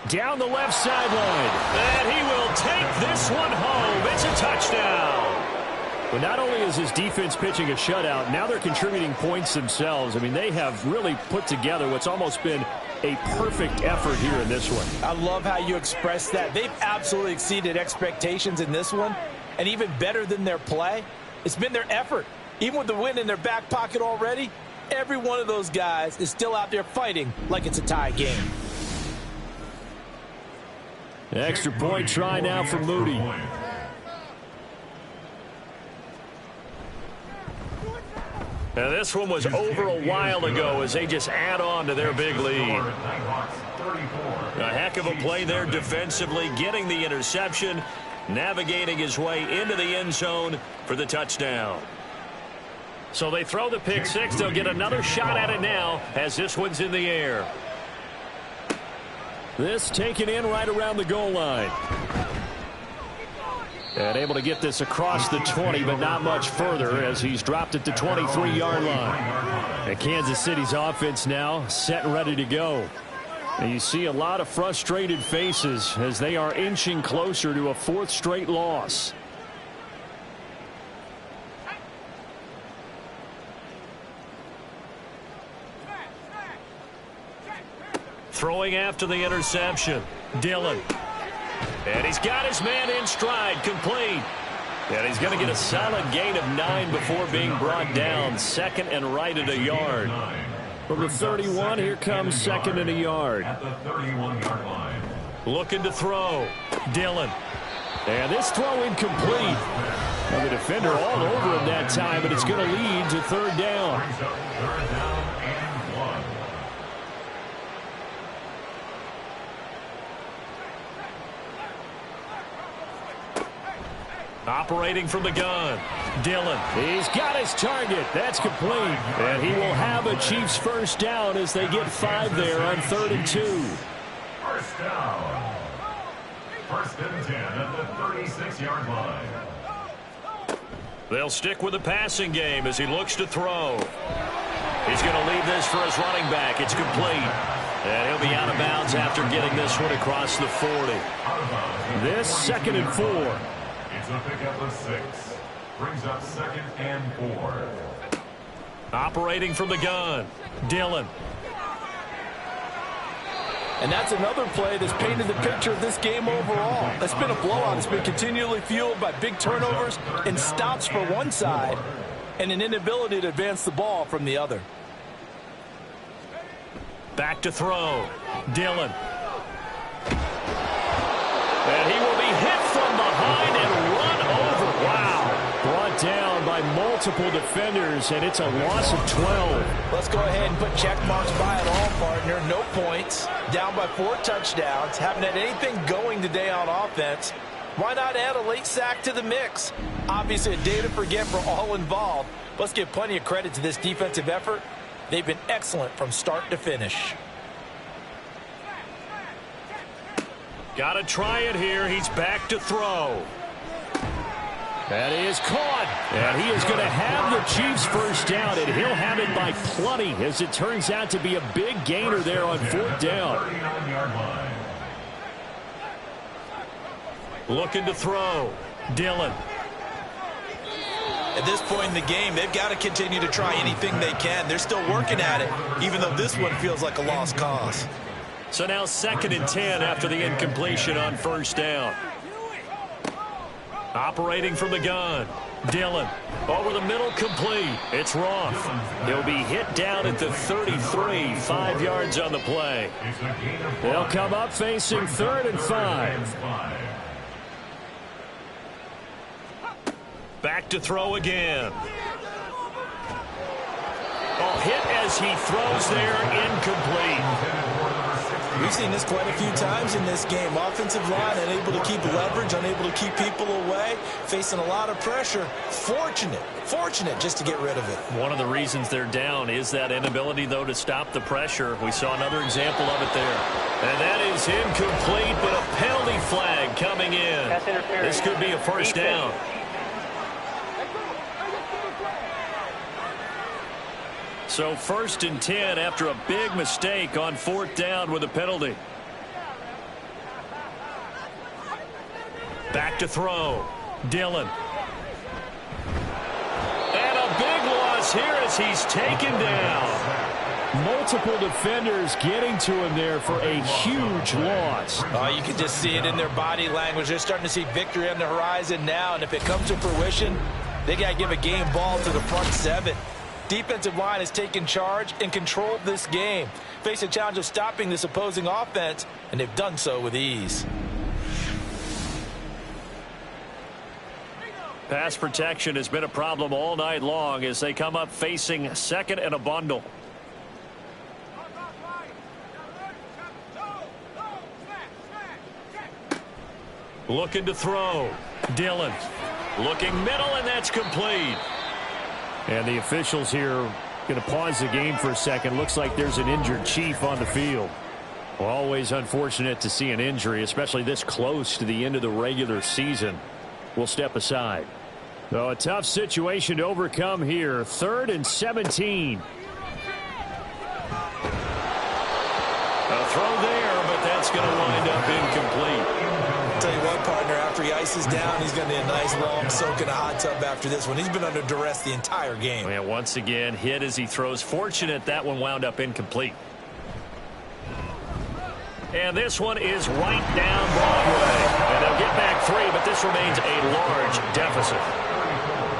Down the left sideline. And he will take this one home. It's a touchdown. But not only is his defense pitching a shutout, now they're contributing points themselves. I mean, they have really put together what's almost been a perfect effort here in this one. I love how you express that. They've absolutely exceeded expectations in this one. And even better than their play, it's been their effort. Even with the win in their back pocket already, every one of those guys is still out there fighting like it's a tie game. Extra point try now for Moody. Now this one was over a while ago as they just add on to their big lead. A heck of a play there defensively, getting the interception, navigating his way into the end zone for the touchdown. So they throw the pick six. They'll get another shot at it now as this one's in the air. This taken in right around the goal line. And able to get this across the 20, but not much further as he's dropped it to 23-yard line. And Kansas City's offense now set and ready to go. And you see a lot of frustrated faces as they are inching closer to a 4th straight loss. Throwing after the interception, Dillon. And he's got his man in stride, complete. And he's going to get a solid gain of 9 before being brought down. 2nd and right at a yard. From the 31, here comes 2nd and a yard. At the 31-yard line. Looking to throw, Dillon. And this throw incomplete. Well, the defender all over him that time, but it's going to lead to 3rd down. Brings up 3rd down and 1. Operating from the gun, Dillon. He's got his target. That's complete. And he will have a Chiefs first down as they get 5 there on 3rd and 2. First down. 1st and 10 at the 36-yard line. They'll stick with the passing game as he looks to throw. He's going to leave this for his running back. It's complete. And he'll be out of bounds after getting this one across the 40. This 2nd and 4. It's a pickup of 6. Brings up 2nd and 4. Operating from the gun, Dillon. And that's another play that's painted the picture of this game overall. It's been a blowout. It's been continually fueled by big turnovers and stops for one side and an inability to advance the ball from the other. Back to throw, Dillon. And he will be hit from behind and run over. Wow. Brought down by multiple defenders, and it's a loss of 12. Let's go ahead and put check marks by it all, partner. No points. Down by 4 touchdowns. Haven't had anything going today on offense. Why not add a late sack to the mix? Obviously a day to forget for all involved. Let's give plenty of credit to this defensive effort. They've been excellent from start to finish. Got to try it here. He's back to throw. That is caught. And he is going to have the Chiefs first down, and he'll have it by plenty, as it turns out to be a big gainer there on 4th down. Looking to throw. Dillon. At this point in the game, they've got to continue to try anything they can. They're still working at it, even though this one feels like a lost cause. So now 2nd and 10 after the incompletion on 1st down. Operating from the gun, Dillon. Over the middle, complete. It's Roth. He'll be hit down at the 33, 5 yards on the play. They'll come up facing 3rd and 5. Back to throw again. Oh, hit as he throws there, incomplete. We've seen this quite a few times in this game. Offensive line unable to keep leverage, unable to keep people away, facing a lot of pressure. Fortunate just to get rid of it. One of the reasons they're down is that inability, though, to stop the pressure. We saw another example of it there. And that is incomplete, but a penalty flag coming in. This could be a first down. So 1st and 10 after a big mistake on 4th down with a penalty. Back to throw. Dillon. And a big loss here as he's taken down. Multiple defenders getting to him there for a huge loss. You can just see it in their body language. They're starting to see victory on the horizon now, and if it comes to fruition, they got to give a game ball to the front 7. Defensive line has taken charge and controlled this game. Face a challenge of stopping this opposing offense, and they've done so with ease. Pass protection has been a problem all night long as they come up facing 2nd and a bundle. Looking to throw. Dillon. Looking middle, and that's complete. And the officials here going to pause the game for a second. Looks like there's an injured Chief on the field. Well, always unfortunate to see an injury, especially this close to the end of the regular season. We'll step aside. So a tough situation to overcome here. 3rd and 17. A throw there, but that's going to wind up incomplete. Tell you what, partner, after he ices down, he's going to need a nice long soak in a hot tub after this one. He's been under duress the entire game. And once again, hit as he throws. Fortunate that one wound up incomplete. And this one is right down Broadway. And they'll get back 3, but this remains a large deficit.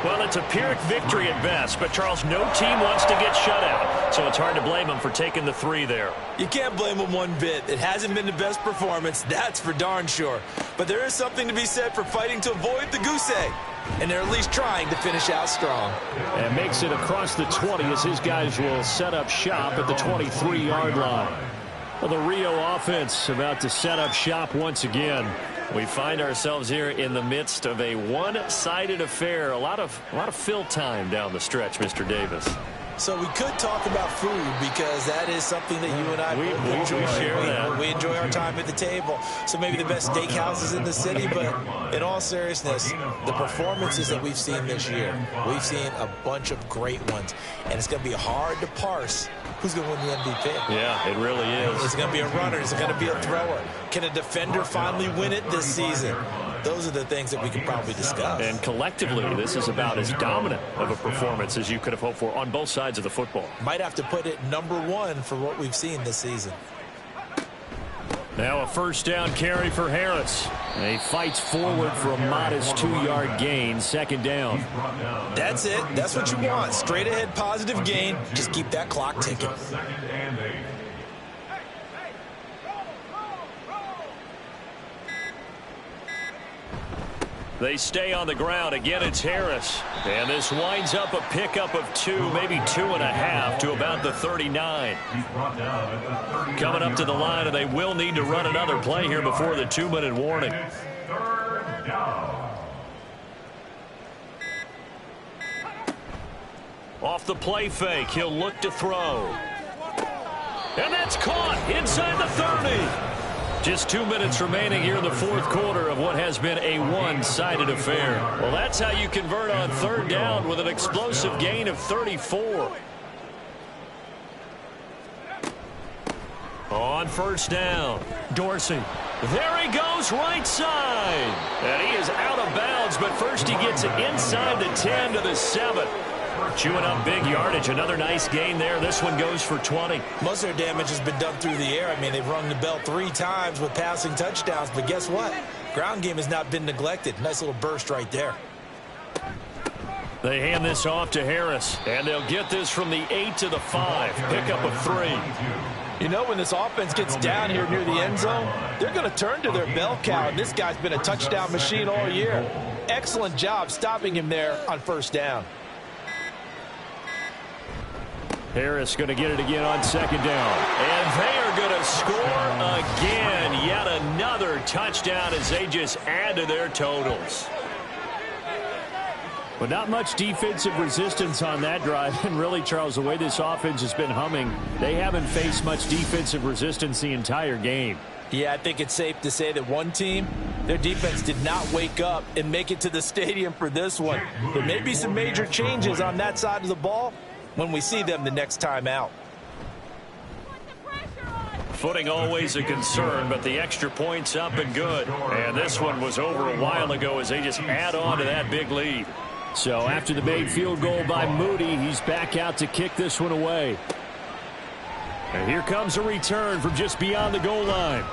Well, it's a Pyrrhic victory at best, but Charles, no team wants to get shut out, so it's hard to blame them for taking the 3 there. You can't blame them one bit. It hasn't been the best performance, that's for darn sure. But there is something to be said for fighting to avoid the goose egg, and they're at least trying to finish out strong. And makes it across the 20 as his guys will set up shop at the 23-yard line. Well, the Rio offense about to set up shop once again. We find ourselves here in the midst of a one-sided affair. A lot of fill time down the stretch, Mr. Davis. So we could talk about food because that is something that you and I both enjoy. We share that. We enjoy our time at the table. So maybe the best steakhouses in the city, but in all seriousness, the performances that we've seen this year, we've seen a bunch of great ones. And it's going to be hard to parse who's going to win the MVP. Yeah, it really is. Is it going to be a runner? Is it going to be a thrower? Can a defender finally win it this season? Those are the things that we can probably discuss. And collectively, this is about as dominant of a performance as you could have hoped for on both sides of the football. Might have to put it #1 for what we've seen this season. Now a first down carry for Harris. And he fights forward for a modest 2-yard gain, second down. That's it. That's what you want. Straight ahead positive gain. Just keep that clock ticking. They stay on the ground. Again, it's Harris. And this winds up a pickup of 2, maybe 2.5 to about the 39. Coming up to the line, and they will need to run another play here before the 2-minute warning. Off the play fake, he'll look to throw. And that's caught inside the 30. Just 2 minutes remaining here in the fourth quarter of what has been a one-sided affair. Well, that's how you convert on third down with an explosive gain of 34. On first down, Dorsey. There he goes, right side. And he is out of bounds, but first he gets it inside the 10 to the 7. Chewing up big yardage. Another nice gain there. This one goes for 20. Most of their damage has been done through the air. I mean, they've rung the bell 3 times with passing touchdowns. But guess what? Ground game has not been neglected. Nice little burst right there. They hand this off to Harris. And they'll get this from the 8 to the 5. Pickup of 3. You know, when this offense gets down here near the end zone, they're going to turn to their bell cow. And this guy's been a touchdown machine all year. Excellent job stopping him there on first down. Harris going to get it again on second down. And they are going to score again. Yet another touchdown as they just add to their totals. But not much defensive resistance on that drive. And really, Charles, the way this offense has been humming, they haven't faced much defensive resistance the entire game. Yeah, I think it's safe to say that one team, their defense did not wake up and make it to the stadium for this one. There may be some major changes on that side of the ball when we see them the next time out. Footing always a concern, but the extra point's up and good. And this one was over a while ago as they just add on to that big lead. So after the made field goal by Moody, he's back out to kick this one away. And here comes a return from just beyond the goal line.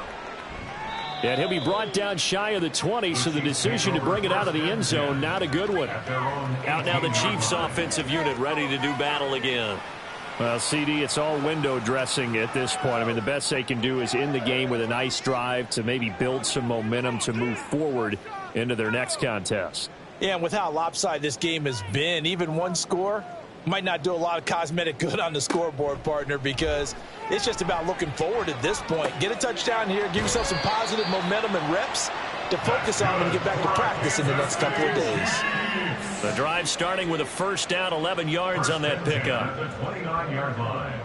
And he'll be brought down shy of the 20, so the decision to bring it out of the end zone, not a good one. Out now the Chiefs offensive unit ready to do battle again. Well, CD, it's all window dressing at this point. I mean, the best they can do is end the game with a nice drive to maybe build some momentum to move forward into their next contest. Yeah, and with how lopsided this game has been, even one score might not do a lot of cosmetic good on the scoreboard, partner, because it's just about looking forward at this point. Get a touchdown here, give yourself some positive momentum and reps to focus on and get back to practice in the next couple of days. The drive starting with a first down, 11 yards on that pickup. The 29-yard line.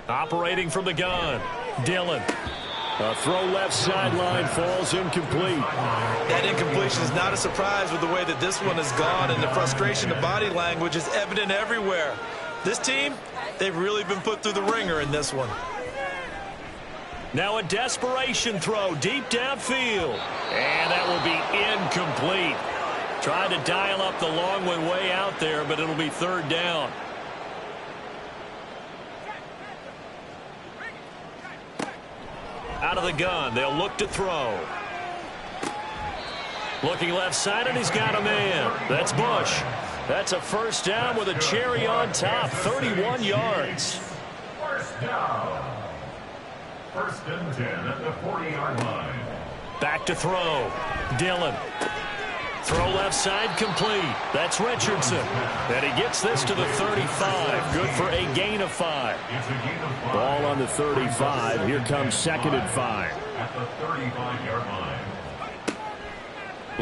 Operating from the gun, Dillon. A throw left sideline, falls incomplete. That incompletion is not a surprise with the way that this one has gone, and the frustration of body language is evident everywhere. This team, they've really been put through the ringer in this one. Now a desperation throw deep downfield. And that will be incomplete. Tried to dial up the long one way out there, but it'll be third down. Out of the gun, they'll look to throw. Looking left side, and he's got a man. That's Bush. That's a first down with a cherry on top, 31 yards. First down. First and 10 at the 40-yard line. Back to throw. Dillon. Throw left side complete. That's Richardson. And he gets this to the 35. Good for a gain of 5. It's a gain of 5. Ball on the 35. Here comes second and 5. At the 35-yard line.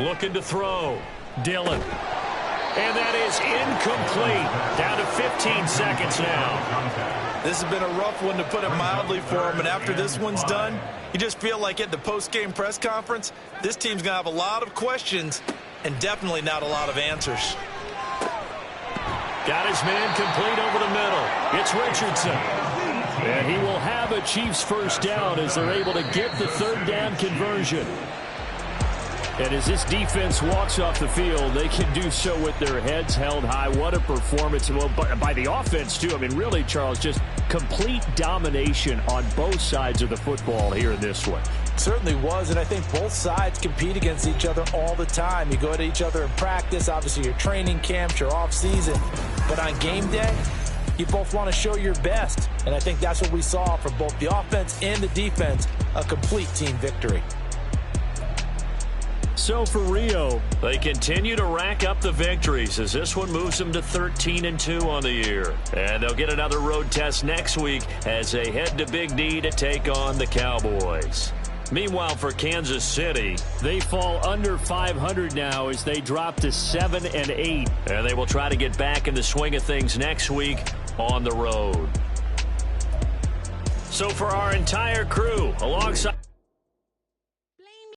Looking to throw. Dillon. And that is incomplete. Down to 15 seconds now. This has been a rough one, to put it mildly, for him. And after this one's done, you just feel like at the post-game press conference, this team's going to have a lot of questions and definitely not a lot of answers. Got his man complete over the middle. It's Richardson. And he will have a Chiefs first down as they're able to get the third down conversion. And as this defense walks off the field, they can do so with their heads held high. What a performance. Well, by the offense, too. I mean, really, Charles, just complete domination on both sides of the football here in this one. Certainly was, and I think both sides compete against each other all the time. You go at each other in practice, obviously your training camps, your off-season. But on game day, you both want to show your best. And I think that's what we saw from both the offense and the defense, a complete team victory. So for Rio, they continue to rack up the victories as this one moves them to 13-2 on the year. And they'll get another road test next week as they head to Big D to take on the Cowboys. Meanwhile, for Kansas City, they fall under 500 now as they drop to 7-8. And they will try to get back in the swing of things next week on the road. So for our entire crew, alongside